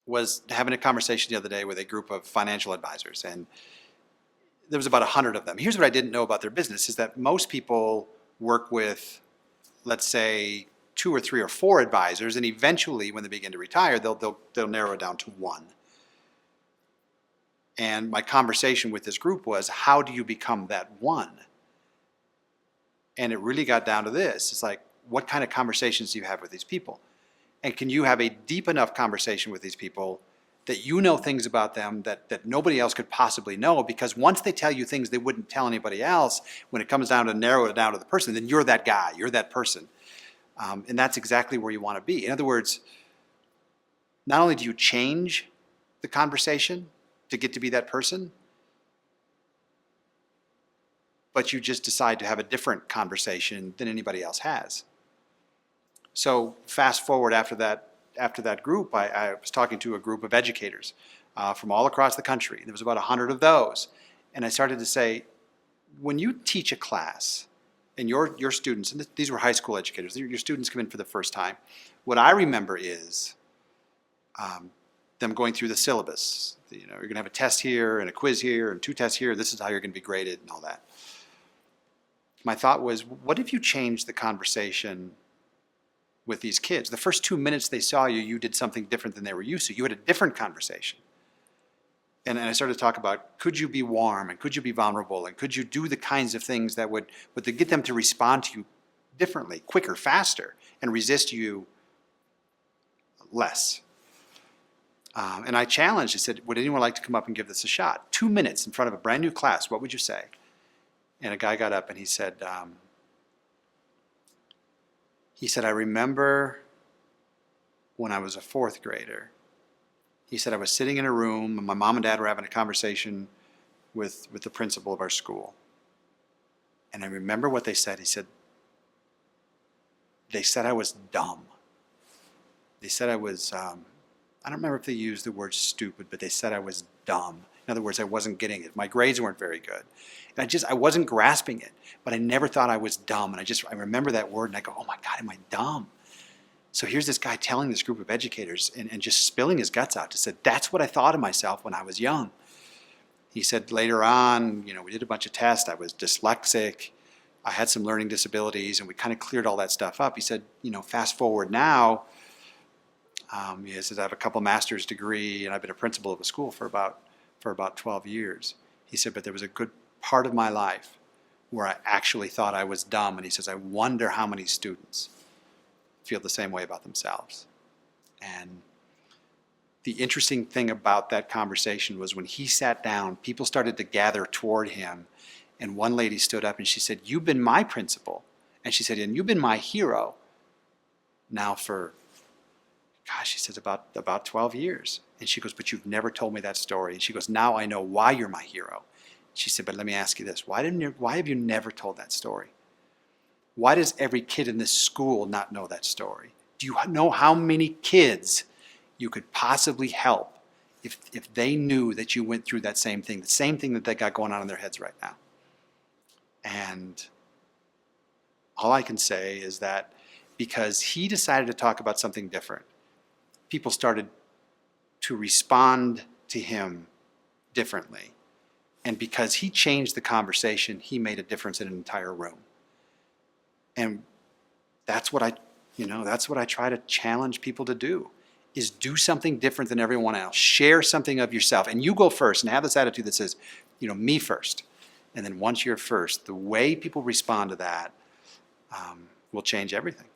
was having a conversation the other day with a group of financial advisors, and there was about 100 of them. Here's what I didn't know about their business is that most people work with, let's say, 2 or 3 or 4 advisors, and eventually when they begin to retire, they'll narrow it down to one. And my conversation with this group was, how do you become that one? And it really got down to this. It's like, what kind of conversations do you have with these people? And can you have a deep enough conversation with these people that you know things about them that nobody else could possibly know? Because once they tell you things they wouldn't tell anybody else, when it comes down to narrow it down to the person, then you're that guy, you're that person. And that's exactly where you want to be. In other words, not only do you change the conversation to get to be that person, but you just decide to have a different conversation than anybody else has. So fast forward after that group, I was talking to a group of educators from all across the country. There was about 100 of those. And I started to say, when you teach a class, and your students, and these were high school educators, your students come in for the first time, what I remember is them going through the syllabus. You're going to have a test here and a quiz here and 2 tests here. This is how you're going to be graded and all that. My thought was, what if you changed the conversation with these kids? The first 2 minutes they saw you, you did something different than they were used to. You had a different conversation. And I started to talk about, could you be warm and could you be vulnerable and could you do the kinds of things that would get them to respond to you differently, quicker, faster, and resist you less. And I challenged, I said, would anyone like to come up and give this a shot? 2 minutes in front of a brand new class, what would you say? And a guy got up and he said, I remember when I was a 4th grader. He said, I was sitting in a room and my mom and dad were having a conversation with the principal of our school. And I remember what they said. He said, they said I was dumb. They said I was, I don't remember if they used the word stupid, but they said I was dumb. In other words, I wasn't getting it. My grades weren't very good. And I wasn't grasping it, but I never thought I was dumb. And I remember that word and I go, oh my God, am I dumb? So here's this guy telling this group of educators and just spilling his guts out to say, that's what I thought of myself when I was young. He said later on, we did a bunch of tests. I was dyslexic. I had some learning disabilities and we kind of cleared all that stuff up. He said, fast forward now, he said, I have a couple master's degree and I've been a principal of a school for about 12 years. He said, but there was a good part of my life where I actually thought I was dumb. And he says, I wonder how many students feel the same way about themselves. And the interesting thing about that conversation was when he sat down, people started to gather toward him. And one lady stood up and she said, you've been my principal. And she said, and you've been my hero now for, she says about 12 years. And she goes, but you've never told me that story. And she goes, now I know why you're my hero. She said, but let me ask you this. Why have you never told that story? Why does every kid in this school not know that story? Do you know how many kids you could possibly help if they knew that you went through that same thing, the same thing that they got going on in their heads right now? And all I can say is that because he decided to talk about something different, people started to respond to him differently. And because he changed the conversation, he made a difference in an entire room. And that's what I try to challenge people to do, is do something different than everyone else. Share something of yourself. And you go first and have this attitude that says, me first. And then once you're first, the way people respond to that will change everything.